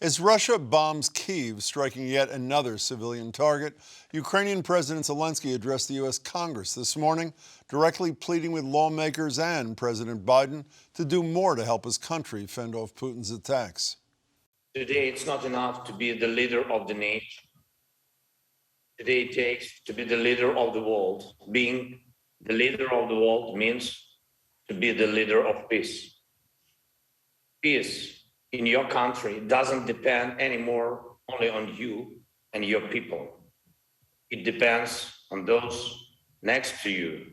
As Russia bombs Kyiv, striking yet another civilian target, Ukrainian President Zelensky addressed the U.S. Congress this morning, directly pleading with lawmakers and President Biden to do more to help his country fend off Putin's attacks. Today, it's not enough to be the leader of the nation. Today, it takes to be the leader of the world. Being the leader of the world means to be the leader of peace. Peace in your country doesn't depend anymore only on you and your people. It depends on those next to you.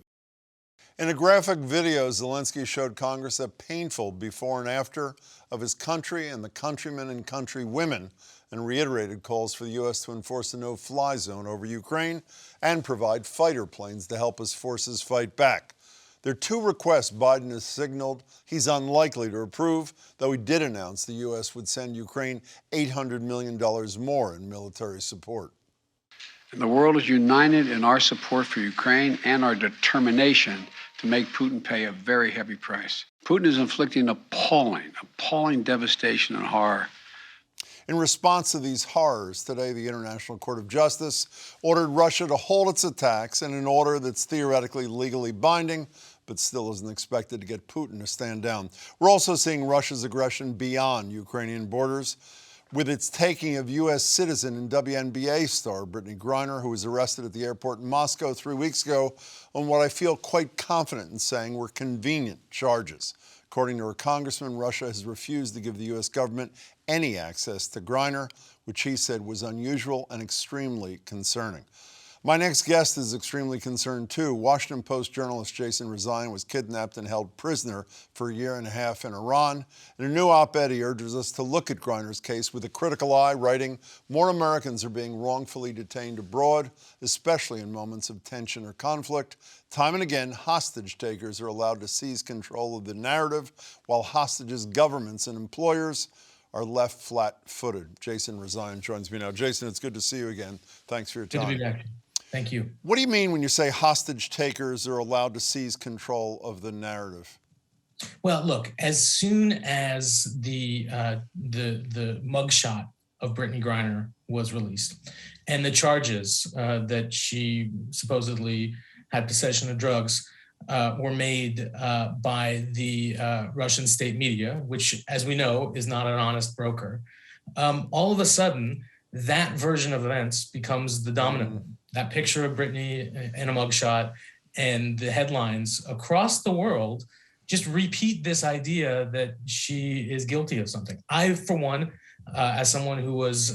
In a graphic video, Zelensky showed Congress a painful before and after of his country and the countrymen and countrywomen, and reiterated calls for the U.S. to enforce a no-fly zone over Ukraine and provide fighter planes to help his forces fight back. There are two requests Biden has signaled he's unlikely to approve, though he did announce the U.S. would send Ukraine $800 million more in military support. The world is united in our support for Ukraine and our determination to make Putin pay a very heavy price. Putin is inflicting appalling devastation and horror. In response to these horrors, today the International Court of Justice ordered Russia to hold its attacks in an order that's theoretically legally binding, but still isn't expected to get Putin to stand down. We're also seeing Russia's aggression beyond Ukrainian borders, with its taking of U.S. citizen and WNBA star Brittney Griner, who was arrested at the airport in Moscow 3 weeks ago on what I feel quite confident in saying were convenient charges. According to her congressman, Russia has refused to give the U.S. government any access to Griner, which he said was unusual and extremely concerning. My next guest is extremely concerned, too. Washington Post journalist Jason Rezaian was kidnapped and held prisoner for a year and a half in Iran. In a new op-ed, he urges us to look at Griner's case with a critical eye, writing, "More Americans are being wrongfully detained abroad, especially in moments of tension or conflict. Time and again, hostage takers are allowed to seize control of the narrative, while hostages, governments, and employers are left flat-footed." Jason Rezaian joins me now. Jason, it's good to see you again. Thanks for your time. Good to be back. Thank you. What do you mean when you say hostage takers are allowed to seize control of the narrative? Well, look, as soon as the mugshot of Brittney Griner was released and the charges that she supposedly had possession of drugs were made by the Russian state media, which, as we know, is not an honest broker, all of a sudden, that version of events becomes the dominant one. That picture of Brittney in a mugshot and the headlines across the world just repeat this idea that she is guilty of something. I, for one, as someone who was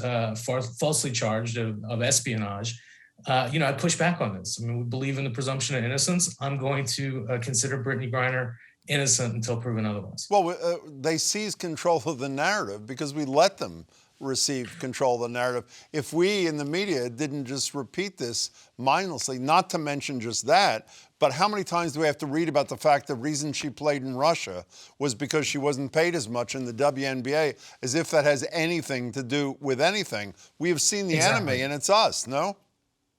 falsely charged of espionage, I push back on this. I mean, we believe in the presumption of innocence. I'm going to consider Brittney Griner innocent until proven otherwise. Well, they seize control of the narrative because we let them receive control of the narrative. If we in the media didn't just repeat this mindlessly, not to mention just that, but how many times do we have to read about the fact the reason she played in Russia was because she wasn't paid as much in the WNBA, as if that has anything to do with anything. We have seen the enemy, and it's us, no?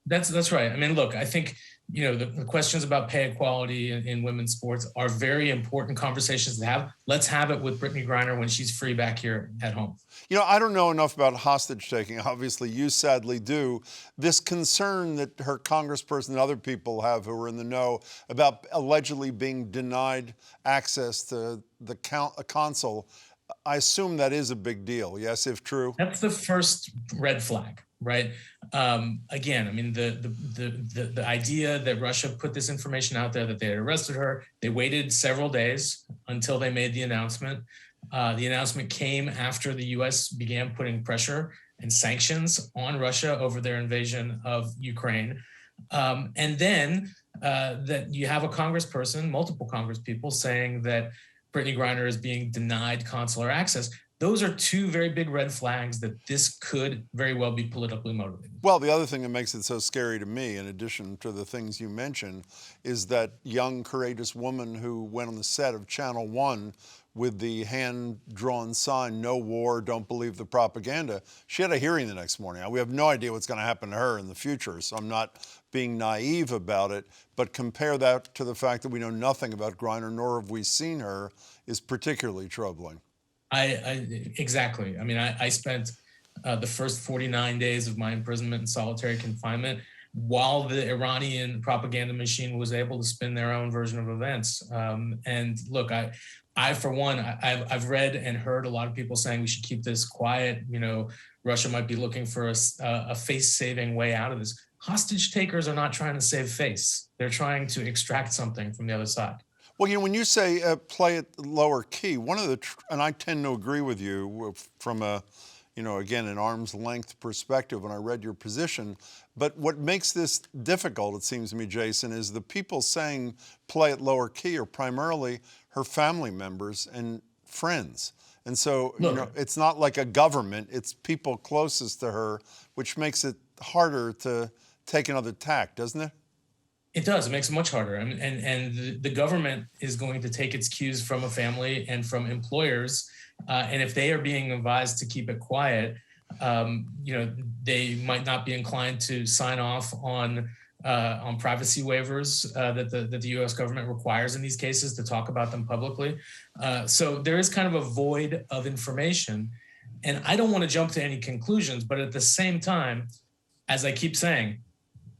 That's right. I mean, look, I think, the questions about pay equality in women's sports are very important conversations to have. Let's have it with Brittney Griner when she's free back here at home. I don't know enough about hostage taking. Obviously, you sadly do. This concern that her congressperson and other people have who are in the know about allegedly being denied access to the consul, I assume that is a big deal, yes, if true? That's the first red flag, right? Again, I mean, the idea that Russia put this information out there, that they had arrested her, they waited several days until they made the announcement. The announcement came after the U.S. began putting pressure and sanctions on Russia over their invasion of Ukraine. And then that you have a congressperson, multiple congresspeople, saying that Brittney Griner is being denied consular access. Those are two very big red flags that this could very well be politically motivated. Well, the other thing that makes it so scary to me, in addition to the things you mentioned, is that young, courageous woman who went on the set of Channel 1 with the hand-drawn sign, "No war, don't believe the propaganda." She had a hearing the next morning. We have no idea what's going to happen to her in the future, so I'm not being naive about it. But compare that to the fact that we know nothing about Griner, nor have we seen her, is particularly troubling. Exactly. I mean, I spent the first 49 days of my imprisonment in solitary confinement while the Iranian propaganda machine was able to spin their own version of events. And look, I for one, I've read and heard a lot of people saying we should keep this quiet. You know, Russia might be looking for a face-saving way out of this. Hostage takers are not trying to save face. They're trying to extract something from the other side. Well, you know, when you say play it lower key, one of the, and I tend to agree with you from a, you know, again, an arm's length perspective when I read your position. But what makes this difficult, it seems to me, Jason, is the people saying play it lower key are primarily her family members and friends. And so, you know, it's not like a government, it's people closest to her, which makes it harder to take another tack, doesn't it? It does. It makes it much harder. And the government is going to take its cues from a family and from employers. And if they are being advised to keep it quiet, you know, they might not be inclined to sign off on privacy waivers that the U.S. government requires in these cases to talk about them publicly. So there is kind of a void of information. And I don't want to jump to any conclusions, but at the same time, as I keep saying,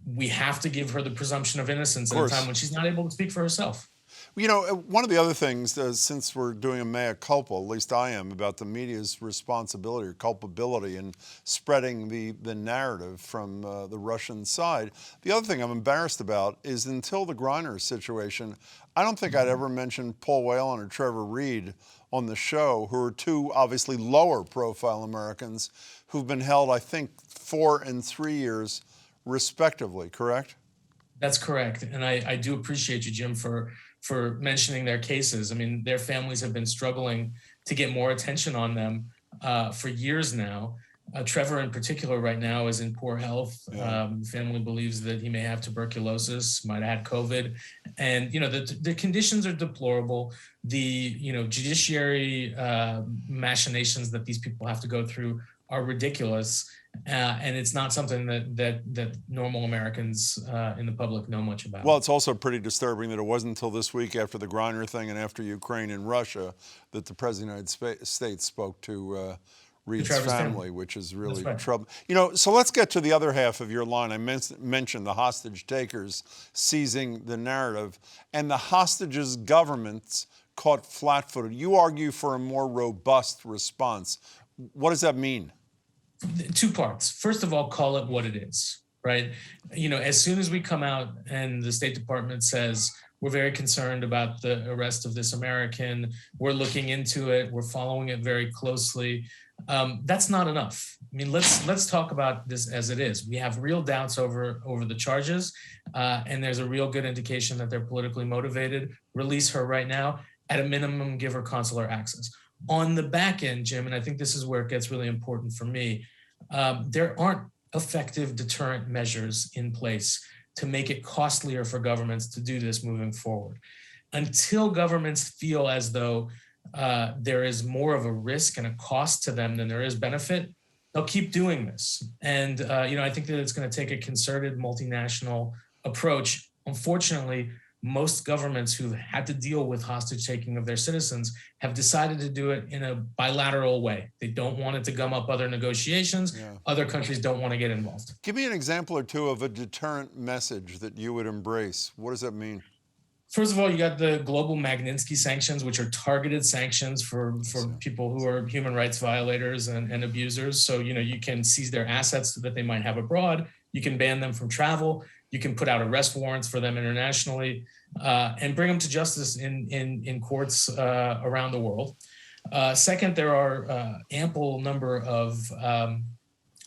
we have to give her the presumption of innocence at a time when she's not able to speak for herself. You know, one of the other things, since we're doing a mea culpa, at least I am, about the media's responsibility or culpability in spreading the narrative from the Russian side, the other thing I'm embarrassed about is until the Griner situation, I don't think I'd ever mentioned Paul Whelan or Trevor Reed on the show, who are two obviously lower profile Americans who've been held, I think, 4 and 3 years respectively, correct? That's correct. And I do appreciate you, Jim, for mentioning their cases. I mean, their families have been struggling to get more attention on them for years now. Trevor in particular right now is in poor health. Yeah. The family believes that he may have tuberculosis, might have had COVID. And, you know, the conditions are deplorable. The, you know, judiciary machinations that these people have to go through are ridiculous. And it's not something that normal Americans in the public know much about. Well, it's also pretty disturbing that it wasn't until this week after the Griner thing and after Ukraine and Russia that the President of the United States spoke to Reed's family, which is really troubling. You know, so let's get to the other half of your line. I mentioned the hostage takers seizing the narrative and the hostages' governments caught flat-footed. You argue for a more robust response. What does that mean? 2 parts. First of all, call it what it is, right? You know, as soon as we come out and the State Department says, we're very concerned about the arrest of this American, we're looking into it, we're following it very closely, that's not enough. I mean, let's talk about this as it is. We have real doubts over the charges, and there's a real good indication that they're politically motivated. Release her right now. At a minimum, give her consular access. On the back end, Jim, and I think this is where it gets really important for me, there aren't effective deterrent measures in place to make it costlier for governments to do this moving forward. Until governments feel as though there is more of a risk and a cost to them than there is benefit, they'll keep doing this. And you know, I think that it's going to take a concerted multinational approach. Unfortunately, most governments who've had to deal with hostage taking of their citizens have decided to do it in a bilateral way. They don't want it to gum up other negotiations. Yeah. Other countries don't want to get involved. Give me an example or two of a deterrent message that you would embrace. What does that mean? First of all, you got the global Magnitsky sanctions, which are targeted sanctions for people who are human rights violators and abusers. So, you know, you can seize their assets that they might have abroad. You can ban them from travel. You can put out arrest warrants for them internationally and bring them to justice in courts around the world. Second, there are ample number of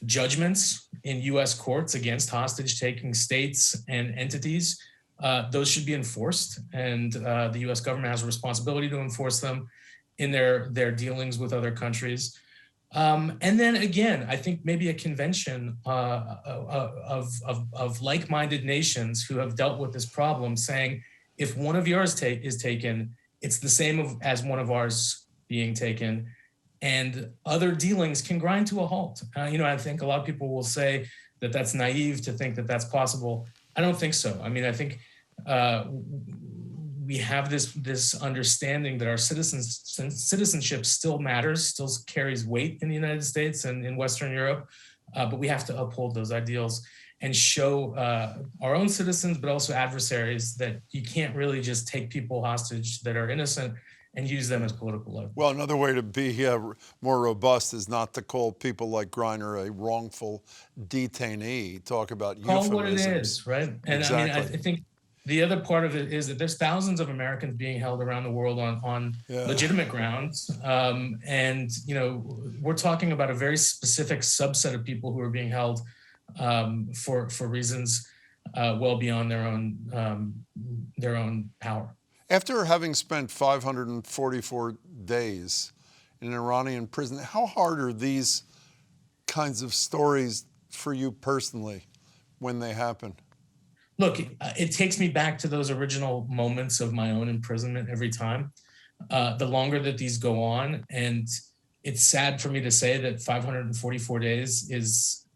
judgments in U.S. courts against hostage-taking states and entities. Those should be enforced, and the U.S. government has a responsibility to enforce them in their dealings with other countries. And then again, I think maybe a convention of like-minded nations who have dealt with this problem, saying, if one of yours is taken, it's the same as one of ours being taken, and other dealings can grind to a halt. You know, I think a lot of people will say that that's naive to think that that's possible. I don't think so. I mean, I think we have this understanding that our citizenship still matters, still carries weight in the United States and in Western Europe, but we have to uphold those ideals and show our own citizens, but also adversaries, that you can't really just take people hostage that are innocent and use them as political leverage. Well, another way to be more robust is not to call people like Griner a wrongful detainee. Talk about Call euphemisms. what it is, right? And Exactly. I mean, I think the other part of it is that there's thousands of Americans being held around the world on legitimate grounds. And, you know, we're talking about a very specific subset of people who are being held for reasons well beyond their own power. After having spent 544 days in an Iranian prison, how hard are these kinds of stories for you personally when they happen? Look, it takes me back to those original moments of my own imprisonment every time. The longer that these go on, and it's sad for me to say that 544 days is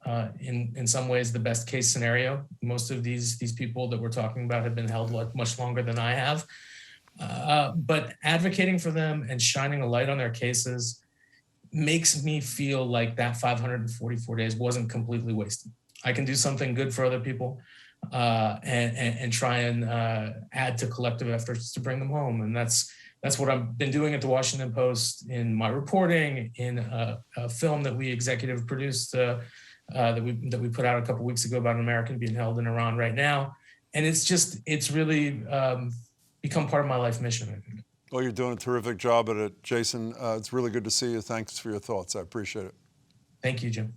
in some ways the best case scenario. Most of these people that we're talking about have been held much longer than I have. But advocating for them and shining a light on their cases makes me feel like that 544 days wasn't completely wasted. I can do something good for other people and try and add to collective efforts to bring them home. And that's what I've been doing at the Washington Post in my reporting, in a film that we executive produced that we put out a couple weeks ago about an American being held in Iran right now. And it's really become part of my life mission, I think. Well, you're doing a terrific job at it, Jason. It's really good to see you. Thanks for your thoughts. I appreciate it. Thank you, Jim.